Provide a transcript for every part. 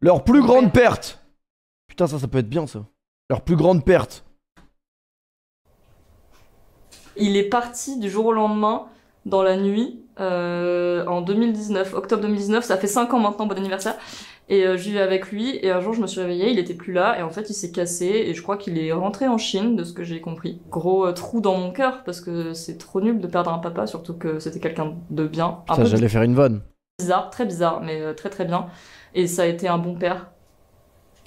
Leur plus grande perte. Putain, ça peut être bien, ça. Leur plus grande perte. Il est parti du jour au lendemain, dans la nuit, en 2019, octobre 2019, ça fait 5 ans maintenant, bon anniversaire. Et je vivais avec lui, et un jour je me suis réveillée, il était plus là, et en fait il s'est cassé, et je crois qu'il est rentré en Chine, de ce que j'ai compris. Gros trou dans mon cœur, parce que c'est trop nul de perdre un papa, surtout que c'était quelqu'un de bien. Ça, j'allais faire une vanne. Bizarre, très bizarre, mais très très bien. Et ça a été un bon père.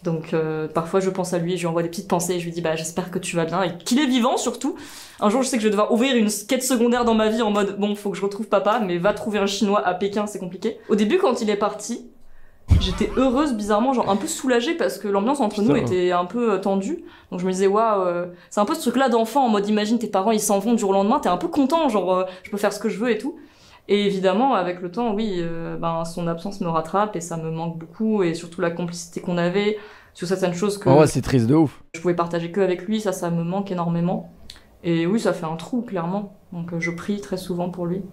Donc parfois je pense à lui, je lui envoie des petites pensées, et je lui dis bah j'espère que tu vas bien, et qu'il est vivant surtout. Un jour je sais que je vais devoir ouvrir une quête secondaire dans ma vie en mode bon faut que je retrouve papa, mais va trouver un chinois à Pékin, c'est compliqué. Au début quand il est parti, j'étais heureuse bizarrement, genre un peu soulagée parce que l'ambiance entre nous était un peu tendue. Donc je me disais waouh, c'est un peu ce truc là d'enfant en mode imagine tes parents ils s'en vont du jour au lendemain, t'es un peu content, genre je peux faire ce que je veux et tout. Et évidemment avec le temps oui, son absence me rattrape et ça me manque beaucoup, et surtout la complicité qu'on avait sur certaines choses que ouais, c'est triste de ouf. Je pouvais partager que avec lui, ça me manque énormément. Et oui, ça fait un trou clairement. Donc je prie très souvent pour lui.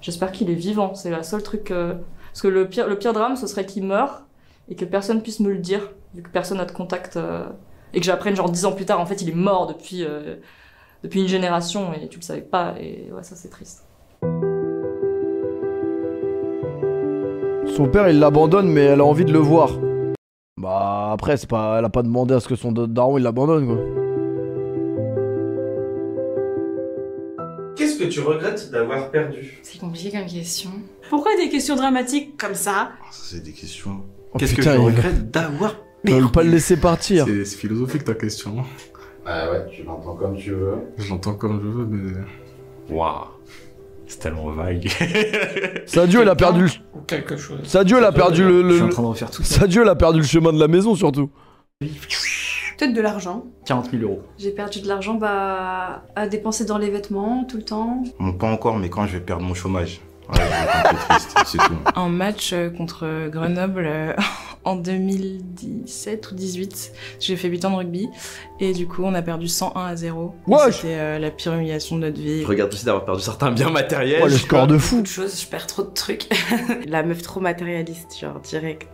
J'espère qu'il est vivant, c'est la seule truc parce que le pire drame ce serait qu'il meure et que personne puisse me le dire vu que personne n'a de contact et que j'apprenne genre 10 ans plus tard en fait il est mort depuis une génération et tu le savais pas, et ouais, ça c'est triste. Son père il l'abandonne mais elle a envie de le voir. Bah après c'est pas, elle a pas demandé à ce que son daron il l'abandonne quoi. Qu'est-ce que tu regrettes d'avoir perdu? C'est compliqué comme question. Pourquoi des questions dramatiques comme ça? Ça c'est des questions... Oh, Qu'est-ce que putain, je regrette d'avoir perdu? On peut pas le laisser partir. C'est philosophique ta question. Ah ouais, tu l'entends comme tu veux. Je l'entends comme je veux mais... Waouh. C'est tellement vague. Sadio il a perdu le... Ou quelque chose. Sadio il a perdu Je suis en train de refaire tout ça. Sadio il a perdu le chemin de la maison surtout. Peut-être de l'argent. 40 000 euros. J'ai perdu de l'argent à dépenser dans les vêtements tout le temps. Bon, pas encore, mais quand je vais perdre mon chômage. Ouais, je vais être un peu triste, c'est tout. Un match contre Grenoble en 2017 ou 18. J'ai fait 8 ans de rugby et du coup on a perdu 101-0. C'était la pire humiliation de notre vie. Je regarde aussi d'avoir perdu certains biens matériels. Oh, le score de fou. Beaucoup de choses, je perds trop de trucs. La meuf trop matérialiste, genre direct.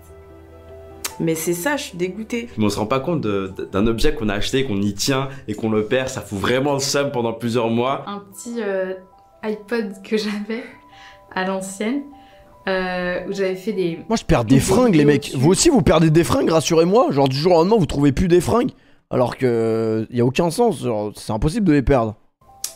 Mais c'est ça, je suis dégoûtée. Mais on se rend pas compte d'un objet qu'on a acheté, qu'on y tient et qu'on le perd, ça fout vraiment le seum pendant plusieurs mois. Un petit iPod que j'avais à l'ancienne, où j'avais fait des... Moi je perds des fringues les mecs. Vous aussi vous perdez des fringues, rassurez-moi. Genre du jour au lendemain vous trouvez plus des fringues. Alors que y a aucun sens, c'est impossible de les perdre.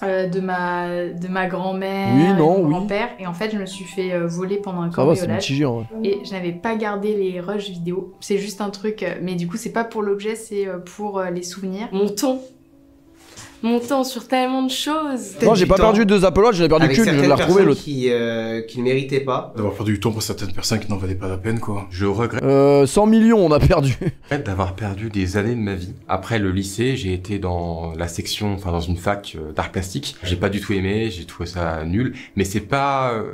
De ma grand-mère, oui, de mon oui. grand-père, et en fait je me suis fait voler pendant un ça va, c'est cambriolage. mitigé, ouais. Et je n'avais pas gardé les rushs vidéo. C'est juste un truc, mais du coup c'est pas pour l'objet, c'est pour les souvenirs. Mon temps sur tellement de choses. Non, j'ai pas perdu 2 Apple Watch, j'en ai perdu qu'une, je vais la retrouver l'autre. Qui ne méritaient pas. D'avoir perdu du temps pour certaines personnes qui n'en valaient pas la peine quoi. Je regrette 100 millions on a perdu. d'avoir perdu des années de ma vie. Après le lycée, j'ai été dans la section, enfin dans une fac d'art plastique. J'ai pas du tout aimé, j'ai trouvé ça nul. Mais c'est pas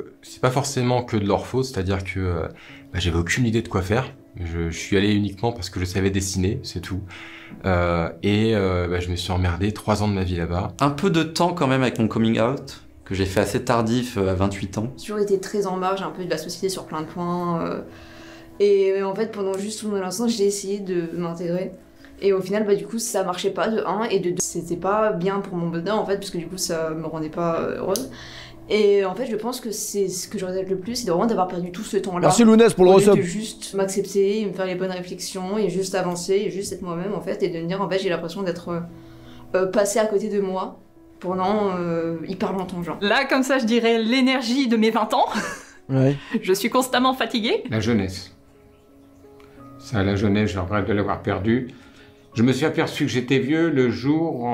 forcément que de leur faute, c'est-à-dire que j'avais aucune idée de quoi faire. Je suis allé uniquement parce que je savais dessiner, c'est tout. Je me suis emmerdé 3 ans de ma vie là-bas. Un peu de temps quand même avec mon coming out, que j'ai fait assez tardif à 28 ans. J'ai toujours été très en marge un peu de la société sur plein de points. Et en fait, pendant juste mon adolescence, j'ai essayé de m'intégrer. Et au final, du coup, ça marchait pas de 1, et de 2, c'était pas bien pour mon bonheur en fait, parce que du coup, ça me rendait pas heureuse. Et en fait, je pense que c'est ce que je regrette le plus, c'est vraiment d'avoir perdu tout ce temps-là. Merci Lounès pour le resub. De juste m'accepter, me faire les bonnes réflexions, et juste avancer, et juste être moi-même en fait, et de me dire en fait, j'ai l'impression d'être passé à côté de moi pendant hyper longtemps, genre. Là, comme ça, je dirais l'énergie de mes 20 ans. Ouais. Je suis constamment fatiguée. La jeunesse. Ça, la jeunesse, je regrette de l'avoir perdue. Je me suis aperçu que j'étais vieux le jour,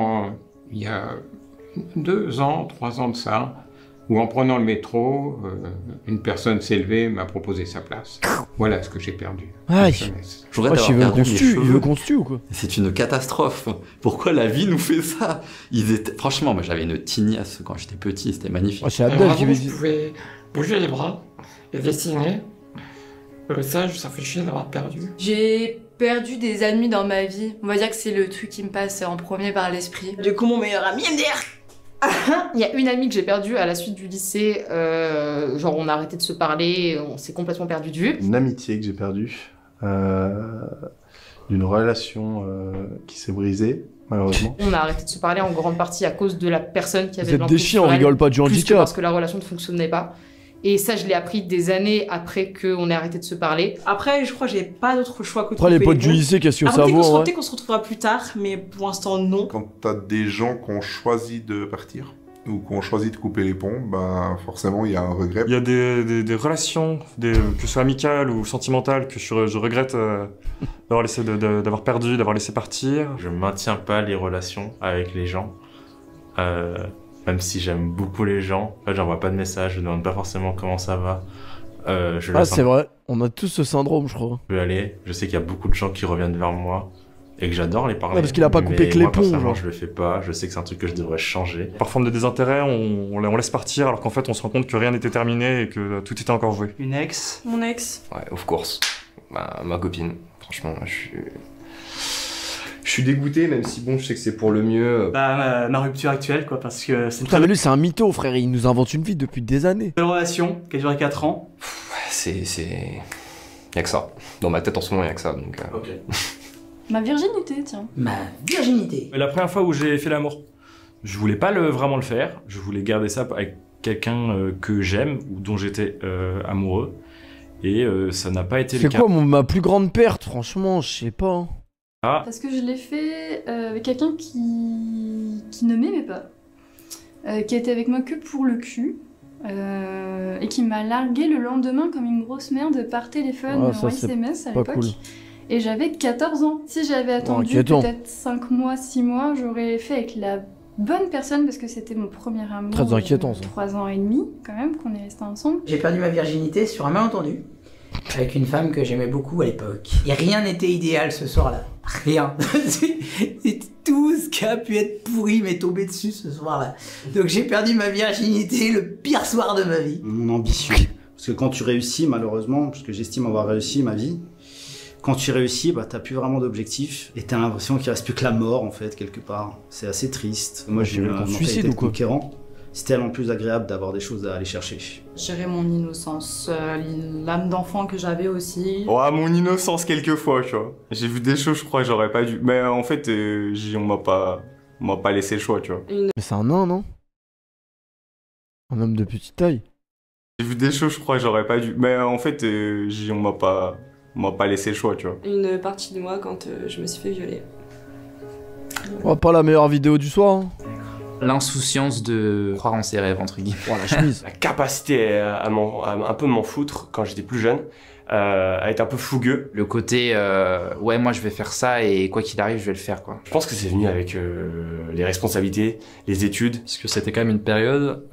il y a 2 ans, 3 ans de ça, où en prenant le métro, une personne s'est levée, m'a proposé sa place. Voilà ce que j'ai perdu. Aïe. Je regrette d'avoir perdu mes cheveux. Il veut qu'on se tue ou quoi? C'est une catastrophe. Pourquoi la vie nous fait ça? Franchement, moi j'avais une tignasse quand j'étais petit, c'était magnifique. Oh, c'est Abdel qui veut Je pouvais bouger les bras et dessiner. Ça fait chier d'avoir perdu. J'ai perdu des amis dans ma vie. On va dire que c'est le truc qui me passe en premier par l'esprit. Du coup, mon meilleur ami MDR. Il y a une amie que j'ai perdue à la suite du lycée, genre on a arrêté de se parler, on s'est complètement perdu de vue. Une amitié que j'ai perdue d'une relation qui s'est brisée, malheureusement. On a arrêté de se parler en grande partie à cause de la personne qui avait Vous êtes des chiens, on rigole pas du plus que handicap. parce que la relation ne fonctionnait pas. Et ça, je l'ai appris des années après qu'on ait arrêté de se parler. Après, je crois que j'ai pas d'autre choix que de Après, les couper potes les du ponts. lycée, qu'est-ce que Après, ça peut-être vaut, qu'on en vrai peut-être qu'on se retrouvera plus tard, mais pour l'instant, non. Quand t'as des gens qui ont choisi de partir, ou qui ont choisi de couper les ponts, ben forcément il y a un regret. Il y a des relations, que ce soit amicales ou sentimentales, que je regrette d'avoir perdu, d'avoir laissé partir. Je maintiens pas les relations avec les gens. Même si j'aime beaucoup les gens, en fait, j'envoie pas de messages, je demande pas forcément comment ça va. Ah, c'est vrai, on a tous ce syndrome, je crois. Je peux aller, je sais qu'il y a beaucoup de gens qui reviennent vers moi et que j'adore les parler. Ouais, parce qu'il a pas coupé mais que les moi, ponts, personnellement, genre. je le fais pas, je sais que c'est un truc que je devrais changer. Parfois on a des intérêts, on laisse partir alors qu'en fait on se rend compte que rien n'était terminé et que tout était encore joué. Une ex? Mon ex. Ouais, of course. Ma copine. Franchement, je suis dégoûté, même si bon, je sais que c'est pour le mieux. Bah, ma rupture actuelle, quoi, parce que c'est une Putain, mais lui, c'est un mytho, frère, il nous invente une vie depuis des années. belle relation qui a duré 4 ans. Y'a que ça. Dans ma tête en ce moment, y'a que ça, donc... Ok. Ma virginité, tiens. Ma virginité. La première fois où j'ai fait l'amour, je voulais pas vraiment le faire, je voulais garder ça avec quelqu'un que j'aime ou dont j'étais amoureux, et ça n'a pas été le C'est cas. quoi ma plus grande perte, franchement, je sais pas. Hein. Ah. Parce que je l'ai fait avec quelqu'un qui ne m'aimait pas, qui était avec moi que pour le cul, et qui m'a largué le lendemain comme une grosse merde par téléphone Ah, ou ça, en c'est SMS à pas l'époque. cool. Et j'avais 14 ans. Si j'avais attendu inquiétant. peut-être 5 mois, 6 mois, j'aurais fait avec la bonne personne parce que c'était mon premier amour. Très inquiétant, ça. 3 ans et demi quand même qu'on est restés ensemble. J'ai perdu ma virginité sur un malentendu avec une femme que j'aimais beaucoup à l'époque. Et rien n'était idéal ce soir-là. Rien. C'est tout ce qui a pu être pourri m'est tombé dessus ce soir-là. Donc j'ai perdu ma virginité le pire soir de ma vie. Mon ambition. Parce que quand tu réussis, malheureusement, parce que j'estime avoir réussi ma vie, quand tu réussis, bah t'as plus vraiment d'objectif et t'as l'impression qu'il reste plus que la mort en fait quelque part. C'est assez triste. Moi j'ai eu un suicide ou quoi conquérant. C'est tellement plus agréable d'avoir des choses à aller chercher. Gérer mon innocence, l'âme d'enfant que j'avais aussi. Ouais, mon innocence quelquefois, tu vois. J'ai vu des choses, je crois que j'aurais pas dû. Mais en fait, on m'a pas laissé le choix, tu vois. Mais c'est un nain, non? Un homme de petite taille. J'ai vu des choses, je crois que j'aurais pas dû. Mais en fait, on m'a pas laissé le choix, tu vois. Une partie de moi quand je me suis fait violer. Oh, pas la meilleure vidéo du soir. Hein. L'insouciance de croire en ses rêves, entre guillemets. Oh, la chemise. La capacité à un peu m'en foutre quand j'étais plus jeune, à être un peu fougueux. Le côté, ouais, moi je vais faire ça et quoi qu'il arrive, je vais le faire, quoi. Je pense que c'est venu avec les responsabilités, les études. Parce que c'était quand même une période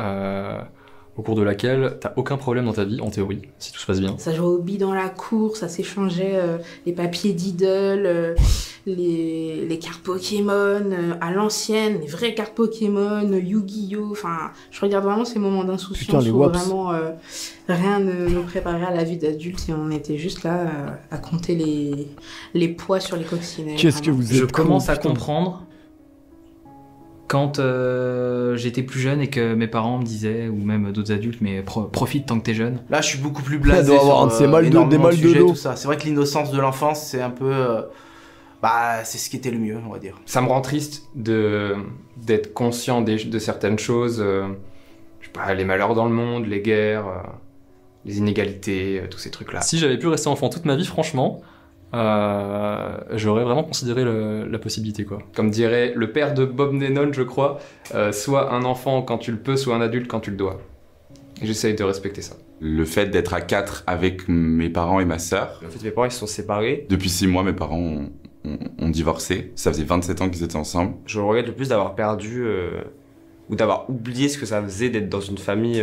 au cours de laquelle t'as aucun problème dans ta vie, en théorie, si tout se passe bien. Ça jouait au billes dans la cour, ça s'échangeait les papiers d'idole, les cartes Pokémon à l'ancienne, les vraies cartes Pokémon, Yu-Gi-Oh! Enfin, je regarde vraiment ces moments d'insouciance où vraiment rien ne nous préparait à la vie d'adulte et on était juste là à compter les poids sur les coccinelles. Qu'est-ce que vous êtes Je commence à putain. comprendre quand j'étais plus jeune et que mes parents me disaient, ou même d'autres adultes, mais profite tant que t'es jeune. Là, je suis beaucoup plus blasé doit avoir sur un de ces mal de- énormément des mal de sujets, dos. tout ça. C'est vrai que l'innocence de l'enfance, c'est un peu... c'est ce qui était le mieux, on va dire. Ça me rend triste d'être conscient de certaines choses. Je sais pas, les malheurs dans le monde, les guerres, les inégalités, tous ces trucs-là. Si j'avais pu rester enfant toute ma vie, franchement, j'aurais vraiment considéré la possibilité, quoi. Comme dirait le père de Bob Lennon, je crois, soit un enfant quand tu le peux, soit un adulte quand tu le dois. Et j'essaye de respecter ça. Le fait d'être à 4 avec mes parents et ma sœur. En fait, mes parents, ils se sont séparés. Depuis 6 mois, mes parents ont divorcé. Ça faisait 27 ans qu'ils étaient ensemble. Je regrette le plus d'avoir perdu ou d'avoir oublié ce que ça faisait d'être dans une famille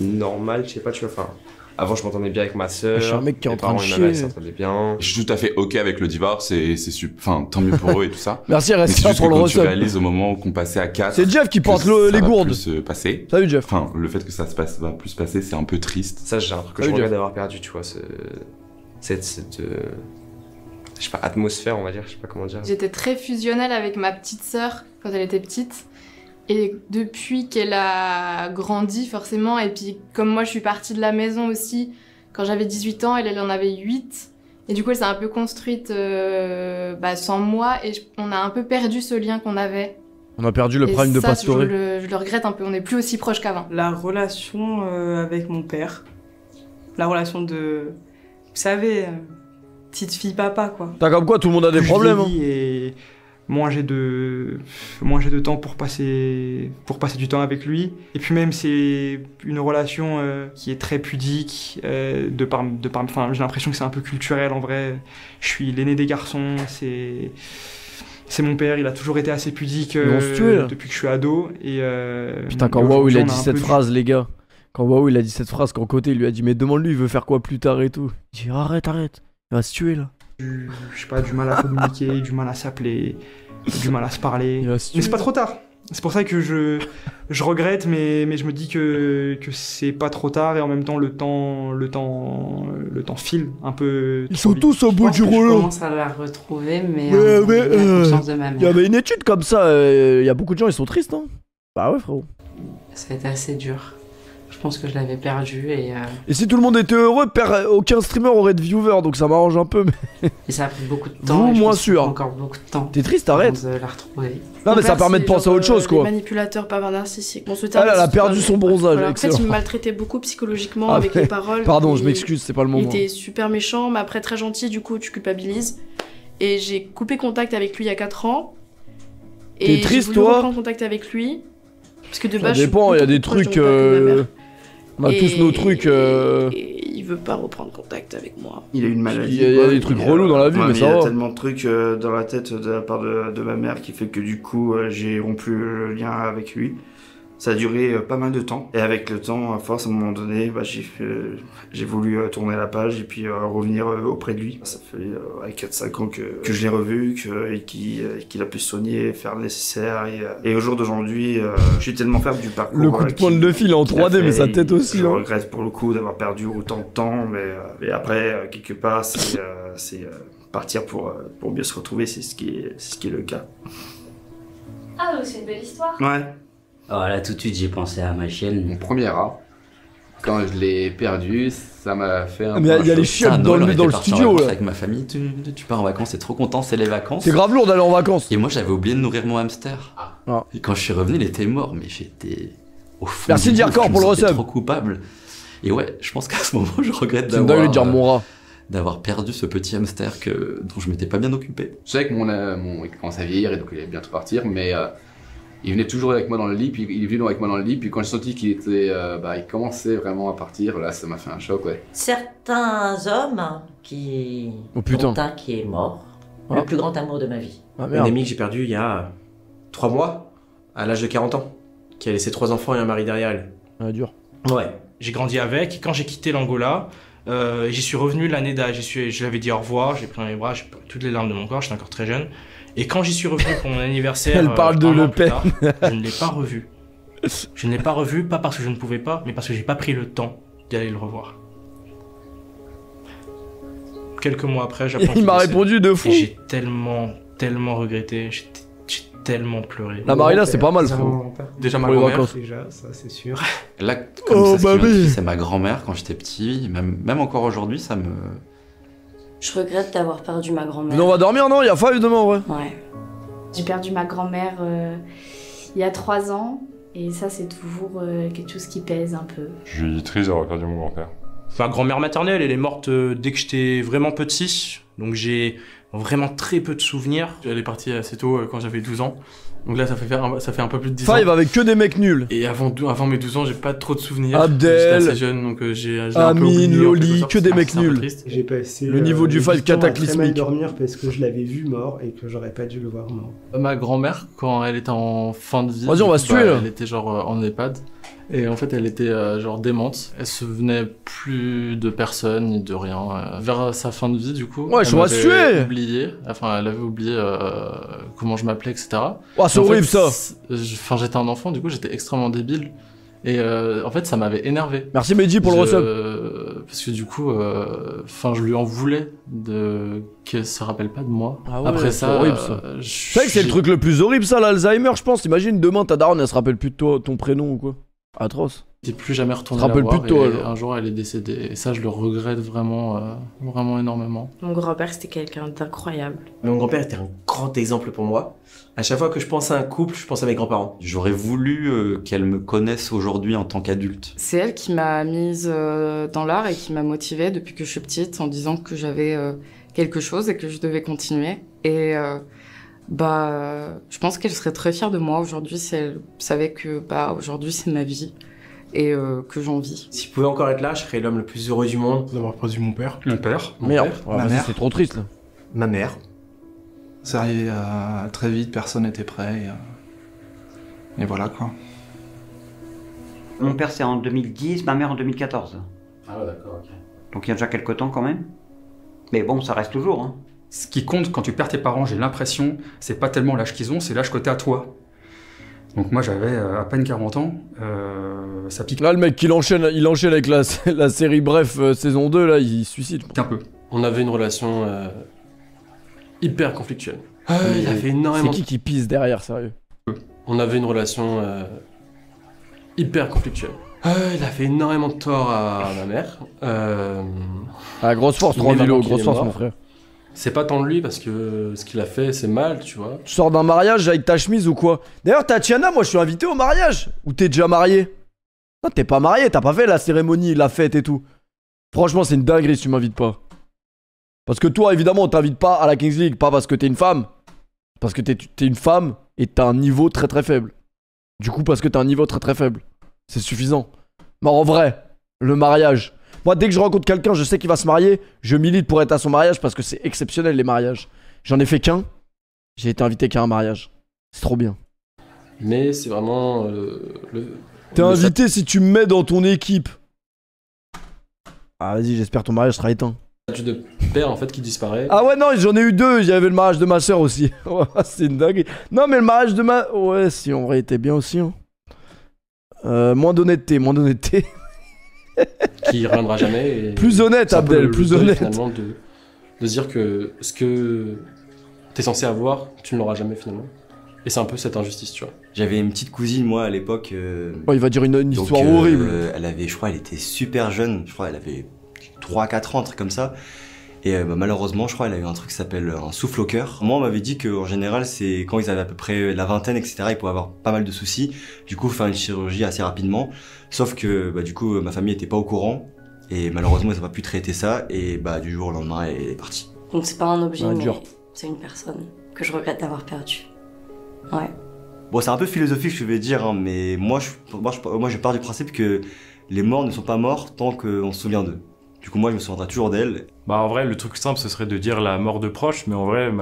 normale, je sais pas, tu vois. Enfin, avant, je m'entendais bien avec ma sœur. Je suis un mec qui est en mes train de parents et ma mère, ils chier. s'entendaient bien. Je suis tout à fait ok avec le divorce et c'est enfin, tant mieux pour eux et tout ça. Merci, reste Mais c'est là juste pour que le quand tu ressort. réalises au moment qu'on passait à 4. C'est Jeff qui que porte ça les va gourdes. plus se passer. Salut Jeff. Enfin, le fait que ça va plus se passer, c'est un peu triste. Ça, j'ai un truc que je regrette d'avoir perdu, tu vois. Cette je sais pas, atmosphère, on va dire, je sais pas comment dire. J'étais très fusionnelle avec ma petite sœur quand elle était petite. Et depuis qu'elle a grandi, forcément, et puis comme moi je suis partie de la maison aussi, quand j'avais 18 ans, elle en avait 8. Et du coup, elle s'est un peu construite sans moi et on a un peu perdu ce lien qu'on avait. On a perdu le prime de Pastore. Je le regrette un peu, on n'est plus aussi proches qu'avant. La relation avec mon père. La relation de... Vous savez, petite fille papa, quoi. T'as comme quoi, tout le monde a des problèmes. Hein. Et moins j'ai de temps pour passer du temps avec lui. Et puis même, c'est une relation qui est très pudique. Enfin, j'ai l'impression que c'est un peu culturel, en vrai. Je suis l'aîné des garçons, c'est mon père, il a toujours été assez pudique depuis que je suis ado. Putain, quand Waouh il a dit cette phrase, les gars. Quand Waouh il a dit cette phrase, quand Côté il lui a dit mais demande-lui, il veut faire quoi plus tard et tout. Il dit arrête, il va se tuer là. Je sais pas, du mal à communiquer, du mal à s'appeler, du mal à se parler. Mais c'est pas trop tard. C'est pour ça que je regrette, mais je me dis que c'est pas trop tard et en même temps le temps file un peu. Ils sont tous au bout du rouleau. Je commence à la retrouver, mais la conscience de ma mère. Il y avait une étude comme ça, il y a beaucoup de gens, ils sont tristes, hein. Bah ouais, frérot. Ça a été assez dur. Je pense que je l'avais perdu et si tout le monde était heureux, aucun streamer aurait de viewers, donc ça m'arrange un peu. Mais... Et ça a pris beaucoup de temps. Moins sûr. Encore beaucoup de temps. T'es triste, arrête. De la retrouver. Non, mais ça permet de penser à autre chose, quoi. Les manipulateurs pervers narcissiques. Bon, elle a perdu son bronzage. Voilà. En fait, il me maltraitait beaucoup psychologiquement avec les paroles. Pardon, je m'excuse, c'est pas le moment. Il était super méchant, mais après très gentil, du coup, tu culpabilises. Et j'ai coupé contact avec lui il y a 4 ans. T'es triste, toi ? J'ai voulu reprendre contact avec lui. Parce que de base, ça dépend, il y a des trucs. On a tous nos trucs. Et il veut pas reprendre contact avec moi. Il a une maladie. Il y a des trucs relous dans la vie, mais ça va. Il y a tellement de trucs dans la tête de la part de ma mère qui fait que du coup, j'ai rompu le lien avec lui. Ça a duré pas mal de temps. Et avec le temps, à force, à un moment donné, j'ai voulu tourner la page et puis revenir auprès de lui. Ça fait 4-5 ans que je l'ai revu, qu'il a pu se soigner, faire le nécessaire. Et au jour d'aujourd'hui, je suis tellement fier du parcours. Le coup de pointe de fil en 3D, mais sa tête aussi. Je regrette pour le coup d'avoir perdu autant de temps. Mais après, quelque part, c'est partir pour mieux se retrouver, c'est ce qui est le cas. Ah, donc c'est une belle histoire. Ouais. Alors là, tout de suite, j'ai pensé à ma chienne. Mon premier rat, quand je l'ai perdu, ça m'a fait un peu. Mais il y a les chiottes dans le studio là. Avec ma famille, tu pars en vacances, c'est trop content, c'est les vacances. C'est grave lourd d'aller en vacances. Et moi, j'avais oublié de nourrir mon hamster. Ah. Et quand je suis revenu, il était mort, mais j'étais au fond. Merci de dire corps pour le resub. Trop coupable. Et ouais, je pense qu'à ce moment, je regrette d'avoir perdu ce petit hamster dont je m'étais pas bien occupé. Je savais que il commence à vieillir et donc il allait bientôt partir, mais il venait toujours avec moi dans le lit, puis il est venu avec moi dans le lit, puis quand j'ai senti qu'il était, il commençait vraiment à partir, là ça m'a fait un choc, ouais. Certains hommes qui... Oh putain. Qui est mort. Le plus grand amour de ma vie. Un ami que j'ai perdu il y a 3 mois, à l'âge de 40 ans, qui a laissé 3 enfants et un mari derrière elle. Ah, dur. Ouais. J'ai grandi avec, et quand j'ai quitté l'Angola, j'y suis revenu l'année d'âge, je l'avais dit au revoir, j'ai pris dans les bras, j'ai toutes les larmes de mon corps, j'étais encore très jeune. Et quand j'y suis revenu pour mon anniversaire, elle parle de Le Pen. Je ne l'ai pas revu. Je ne l'ai pas revu, pas parce que je ne pouvais pas, mais parce que j'ai pas pris le temps d'y aller le revoir. Quelques mois après, j'apprends. Il m'a répondu de fou. Et j'ai tellement regretté, j'ai tellement pleuré. La Marina, c'est pas mal, frérot. Déjà ma grand-mère. Déjà, ça c'est sûr. Là, comme c'est ma grand-mère quand j'étais petit, même encore aujourd'hui, ça me... Je regrette d'avoir perdu ma grand-mère. Mais on va dormir, non? Il y a Five demain, en vrai. Ouais. J'ai perdu ma grand-mère il y a 3 ans, et ça c'est toujours quelque chose qui pèse un peu. Je suis triste d'avoir perdu mon grand-père. Ma grand-mère maternelle, elle est morte dès que j'étais vraiment petit, donc j'ai vraiment très peu de souvenirs. Elle est partie assez tôt quand j'avais 12 ans. Donc là, ça fait un peu plus de 10 ans. Five avec que des mecs nuls. Et avant mes 12 ans, j'ai pas trop de souvenirs. Abdel, j'étais assez jeune, donc j'ai Amine, Loli, que des mecs nuls. J'ai passé le niveau du Five cataclysmique. Dormir parce que je l'avais vu mort et que j'aurais pas dû le voir mort. Ma grand-mère, quand elle était en fin de vie, vas-y, on va se tuer là. Elle était genre en EHPAD. Et en fait, elle était genre démente. Elle se souvenait plus de personne ni de rien. Vers sa fin de vie, du coup, ouais, elle m'avait oublié. Enfin, elle avait oublié comment je m'appelais, etc. Oh, c'est horrible ça. Enfin, j'étais un enfant, du coup, j'étais extrêmement débile. Et en fait, ça m'avait énervé. Merci Mehdi pour le resub. Parce que du coup, je lui en voulais qu'elle se rappelle pas de moi. Ah ouais, après ça, horrible ça. C'est vrai que c'est le truc le plus horrible ça, l'Alzheimer, je pense. Imagine demain ta daronne, elle se rappelle plus de toi, ton prénom ou quoi. Atroce. J'ai plus jamais retourné te la rappelles voir plus de toi, et alors. un jour elle est décédée. Et ça, je le regrette vraiment, vraiment énormément. Mon grand-père, c'était quelqu'un d'incroyable. Mon grand-père était un grand exemple pour moi. À chaque fois que je pense à un couple, je pense à mes grands-parents. J'aurais voulu qu'elle me connaisse aujourd'hui en tant qu'adulte. C'est elle qui m'a mise dans l'art et qui m'a motivée depuis que je suis petite en disant que j'avais quelque chose et que je devais continuer. Et je pense qu'elle serait très fière de moi aujourd'hui si elle savait que aujourd'hui c'est ma vie et que j'en vis. Si je pouvais encore être là, je serais l'homme le plus heureux du monde. D'avoir perdu mon père. Mon père. Merde, Ma mère. c'est trop triste là. Ma mère. C'est arrivé très vite, personne n'était prêt. Et voilà quoi. Mon père c'est en 2010, ma mère en 2014. Ah ouais, d'accord, ok. Donc il y a déjà quelques temps quand même. Mais bon, ça reste toujours. Hein. Ce qui compte quand tu perds tes parents, j'ai l'impression, c'est pas tellement l'âge qu'ils ont, c'est l'âge que t'as toi. Donc moi j'avais à peine 40 ans, ça pique. Là le mec il enchaîne avec la série Bref saison 2, là il se suicide. Un peu. On avait une relation hyper conflictuelle. Il a fait énormément. C'est qui pisse derrière, sérieux? On avait une relation hyper conflictuelle. Il a fait énormément de tort à ma mère. Grosse force, 3 vélos, grosse force mon frère. C'est pas tant de lui parce que ce qu'il a fait c'est mal, tu vois. Tu sors d'un mariage avec ta chemise ou quoi? D'ailleurs Tatiana, moi je suis invité au mariage. Ou t'es déjà marié? Non, t'es pas marié, t'as pas fait la cérémonie, la fête et tout. Franchement c'est une dinguerie si tu m'invites pas. Parce que toi évidemment on t'invite pas à la Kings League, pas parce que t'es une femme. Parce que t'es une femme et t'as un niveau très très faible. Du coup parce que t'as un niveau très très faible. C'est suffisant. Mais en vrai, le mariage. Moi, dès que je rencontre quelqu'un, je sais qu'il va se marier, je milite pour être à son mariage parce que c'est exceptionnel les mariages. J'en ai fait qu'un, j'ai été invité qu'à un mariage. C'est trop bien. Mais c'est vraiment T'es invité si tu me mets dans ton équipe. Ah vas-y, j'espère ton mariage sera éteint. statut de père en fait qui disparaît. Ah ouais non, j'en ai eu deux, il y avait le mariage de ma soeur aussi. C'est une dingue. Non mais le mariage de ma... Ouais si, on aurait été bien aussi. Hein. Moins d'honnêteté. Qui reviendra jamais. Et plus honnête Abdel, plus honnête. Finalement de se dire que ce que t'es censé avoir, tu ne l'auras jamais finalement. Et c'est un peu cette injustice, tu vois. J'avais une petite cousine, moi, à l'époque. Oh, il va dire une histoire horrible. Elle avait, je crois, elle était super jeune. Je crois, elle avait 3-4 ans, un truc comme ça. Et malheureusement, je crois, elle a eu un truc qui s'appelle un souffle au cœur. Moi, on m'avait dit qu'en général, c'est quand ils avaient à peu près la vingtaine, etc., ils pouvaient avoir pas mal de soucis. Du coup, faire une chirurgie assez rapidement. Sauf que, du coup, ma famille était pas au courant. Et malheureusement, ils n'ont pas pu traiter ça. Et du jour au lendemain, elle est partie. Donc c'est pas un objet, mais c'est une personne que je regrette d'avoir perdue. Ouais. Bon, c'est un peu philosophique, je vais dire, hein, mais moi, je pars du principe que les morts ne sont pas morts tant qu'on se souvient d'eux. Du coup, moi, je me souviendrai toujours d'elle. En vrai, le truc simple, ce serait de dire la mort de proche, mais en vrai,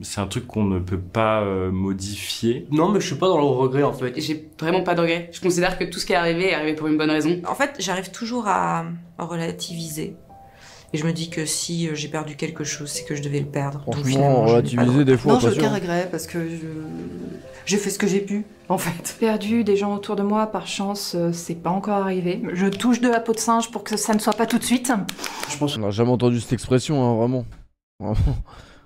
c'est un truc qu'on ne peut pas modifier. Non, mais je suis pas dans le regret, en fait. J'ai vraiment pas de regret. Je considère que tout ce qui est arrivé pour une bonne raison. En fait, j'arrive toujours à relativiser. Et je me dis que si j'ai perdu quelque chose, c'est que je devais le perdre. Donc finalement, relativiser des fois. Non, j'ai aucun regret parce que j'ai fait ce que j'ai pu, en fait. Perdu des gens autour de moi, par chance, c'est pas encore arrivé. Je touche de la peau de singe pour que ça ne soit pas tout de suite. Je pense qu'on n'a jamais entendu cette expression, hein, vraiment.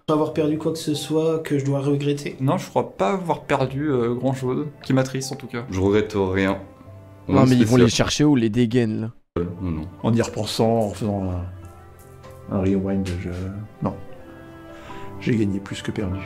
Avoir perdu quoi que ce soit que je dois regretter. Non, je crois pas avoir perdu grand chose, qui m'attriste en tout cas. Je regrette rien. Non, mais ils vont les chercher où, les dégaines, là? Non. En y repensant, en faisant un rewind, non. J'ai gagné plus que perdu.